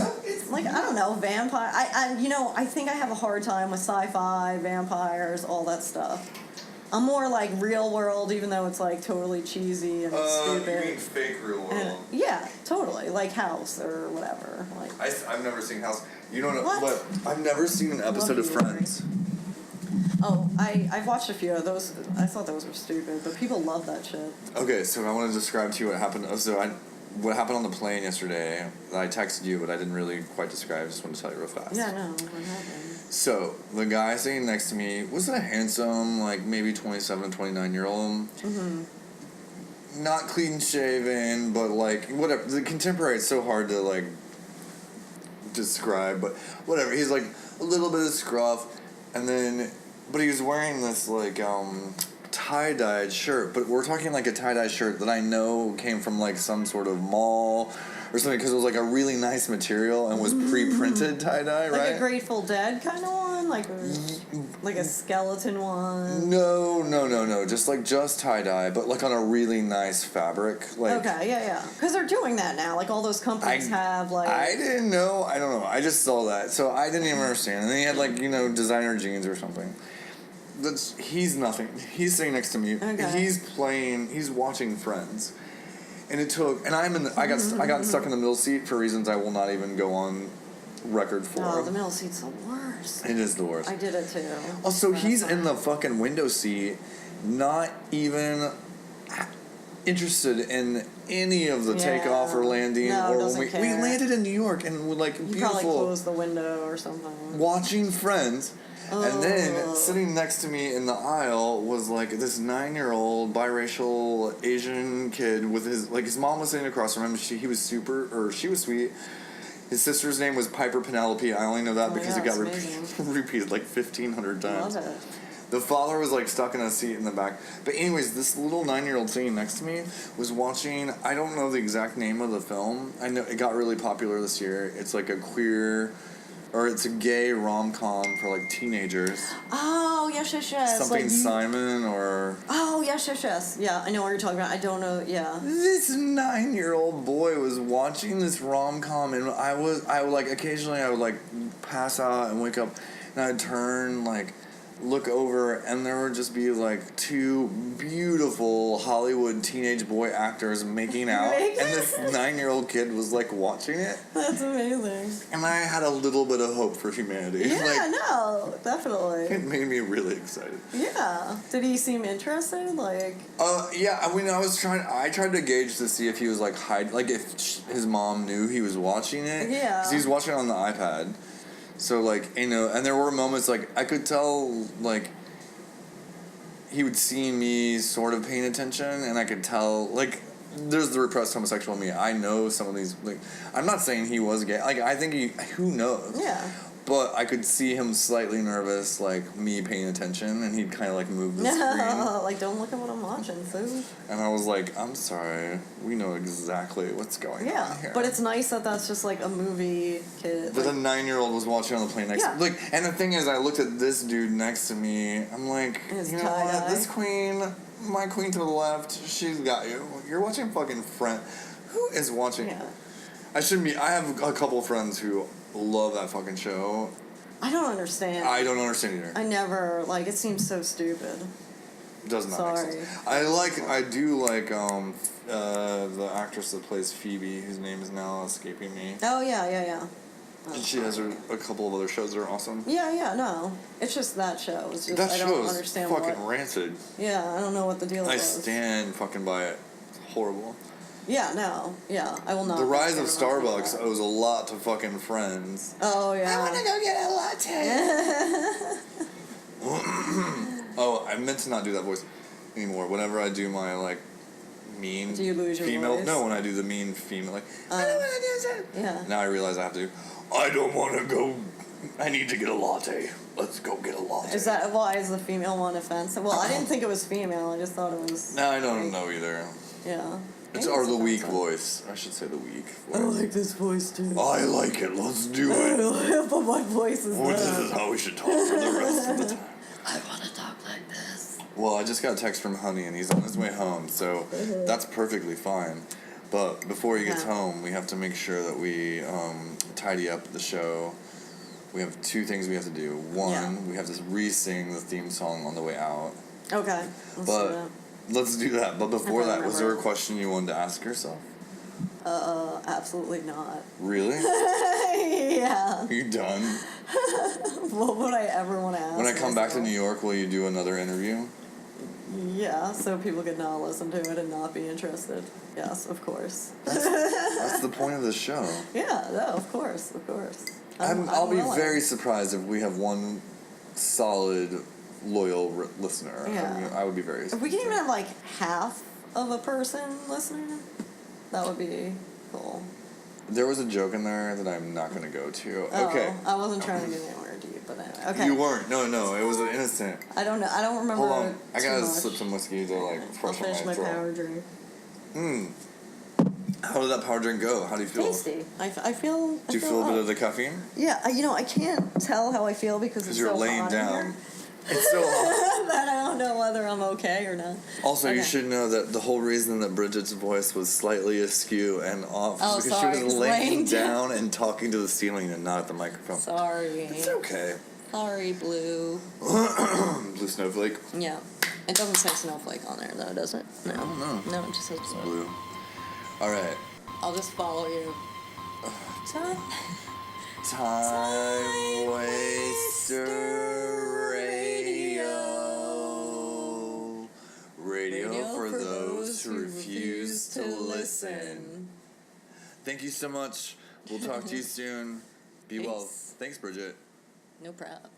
Like, I don't know, vampire. I think I have a hard time with sci-fi, vampires, all that stuff. I'm more like real world, even though it's like totally cheesy and stupid. You mean fake real world? And, yeah, totally. Like House or whatever. Like I've never seen House. You don't know what? I've never seen an episode of Friends. Oh, I've watched a few of those. I thought those were stupid, but people love that shit. Okay, so I want to describe to you what happened. What happened on the plane yesterday. I texted you, but I didn't really quite describe. I just want to tell you real fast. Yeah, no, what happened? So, the guy sitting next to me was a handsome, like, maybe 27, 29-year-old. Mm-hmm. Not clean-shaven, but, like, whatever. The contemporary is so hard to, like, describe, but whatever. He's, like, a little bit of scruff, and then... But he was wearing this, like, tie-dyed shirt, but we're talking, like, a tie-dye shirt that I know came from, like, some sort of mall... or something, because it was like a really nice material and was pre-printed tie-dye, right? Like a Grateful Dead kind of one? Like a skeleton one? No. Just tie-dye, but like on a really nice fabric. Like, okay, yeah. Because they're doing that now. Like all those companies have like... I didn't know. I don't know. I just saw that. So I didn't even understand. And then he had like, designer jeans or something. He's nothing. He's sitting next to me. Okay. He's watching Friends. And it took, and I got stuck in the middle seat for reasons I will not even go on record for. Oh, the middle seat's the worst. It is the worst. I did it too. Also, he's in the fucking window seat, not even interested in any of the takeoff or landing. No, or when we landed in New York and we're like you beautiful. Probably closed the window or something. Watching Friends. And then, sitting next to me in the aisle was, like, this 9-year-old biracial Asian kid with his mom was sitting across from him. She was sweet. His sister's name was Piper Penelope. I only know that because it got repeated, like, 1,500 times. Love it. The father was, like, stuck in a seat in the back. But anyways, this little 9-year-old sitting next to me was watching, I don't know the exact name of the film. I know it got really popular this year. It's, like, a queer... Or it's a gay rom-com for, like, teenagers. Oh, yes. Something like Simon or... Oh, yes. Yeah, I know what you're talking about. I don't know, yeah. This 9-year-old boy was watching this rom-com, and occasionally I would, like, pass out and wake up, and I'd turn, like... look over, and there would just be like two beautiful Hollywood teenage boy actors making out, and this 9-year-old kid was like watching it. That's amazing. And I had a little bit of hope for humanity. Yeah, no, definitely. It made me really excited. Yeah. Did he seem interested? Like. Yeah. I mean, I tried to gauge to see if he was like if his mom knew he was watching it. Yeah. Because he was watching it on the iPad. So, like, and there were moments, like, I could tell, like, he would see me sort of paying attention, and I could tell, like, there's the repressed homosexual in me. I know some of these, like, I'm not saying he was gay. Like, I think who knows? Yeah. But I could see him slightly nervous, like, me paying attention, and he'd kind of, like, move the screen. Like, don't look at what I'm watching, fool. And I was like, I'm sorry. We know exactly what's going on here. But it's nice that that's just, like, a movie kid. But the 9-year-old was watching on the plane next to me. Like, and the thing is, I looked at this dude next to me. I'm like, you know what? This queen, my queen to the left, she's got you. You're watching fucking Friends. Who is watching? Yeah. I have a couple of friends who love that fucking show. I don't understand. I don't understand either. I never, like, it seems so stupid. Does not make sense. I do like the actress that plays Phoebe, whose name is now escaping me. Oh, yeah. And she has a couple of other shows that are awesome. Yeah, no. It's just that show. It's just, I don't understand fucking rancid. Yeah, I don't know what the deal is. I stand fucking by it. It's horrible. Yeah, no. Yeah, I will not. The rise of Starbucks owes a lot to fucking Friends. Oh, yeah. I want to go get a latte. Oh, I meant to not do that voice anymore. Whenever I do my, like, mean do you lose your female... voice? No, when I do the mean female, like, I don't want to do that. Yeah. Now I realize I have to. I don't want to go... I need to get a latte. Let's go get a latte. Is that... Why is the female one offensive? Well, I didn't think it was female. I just thought it was... No, I don't know either. Yeah. Or the weak voice. I should say the weak voice. I like this voice, too. I like it. Let's do it. But what voice is that? This is how we should talk for the rest of the time. I want to talk like this. Well, I just got a text from Honey, and he's on his way home, so that's perfectly fine. But before he gets home, we have to make sure that we tidy up the show. We have 2 things we have to do. One, we have to re-sing the theme song on the way out. Okay. Let's do that. But before that, was there a question you wanted to ask yourself? Absolutely not. Really? Yeah. Are you done? What would I ever want to ask? When I come back to New York, will you do another interview? Yeah, so people could not listen to it and not be interested. Yes, of course. That's the point of the show. Yeah, no, of course. I'll be very surprised if we have one solid, loyal listener. Yeah. I would be very surprised. If we can even have like half of a person listening, that would be cool. There was a joke in there that I'm not going to go to. Oh, okay. I wasn't trying to get anywhere deep, but anyway. Okay. You weren't. No, it was innocent. I don't know. I don't remember. Hold on. I gotta much. slip some whiskey to like fresh I'll on finish my my throat. power drink. How did that power drink go? How do you feel? Tasty. I feel. Do you feel a bit of the caffeine? Yeah. I can't tell how I feel because it's you're so laying hot down. in here. It's so hot. That I don't know whether I'm okay or not. Also, you should know that the whole reason that Bridget's voice was slightly askew and off is because she was laying down and talking to the ceiling and not at the microphone. Sorry. It's okay. Sorry, Blue. Blue snowflake? Yeah. It doesn't say snowflake on there, though, does it? No. No. No, it just says blue. All right. I'll just follow you. Time Waster Radio. Radio for those who refuse to listen. Thank you so much. We'll talk to you soon. Be well. Thanks, Bridget. No problem.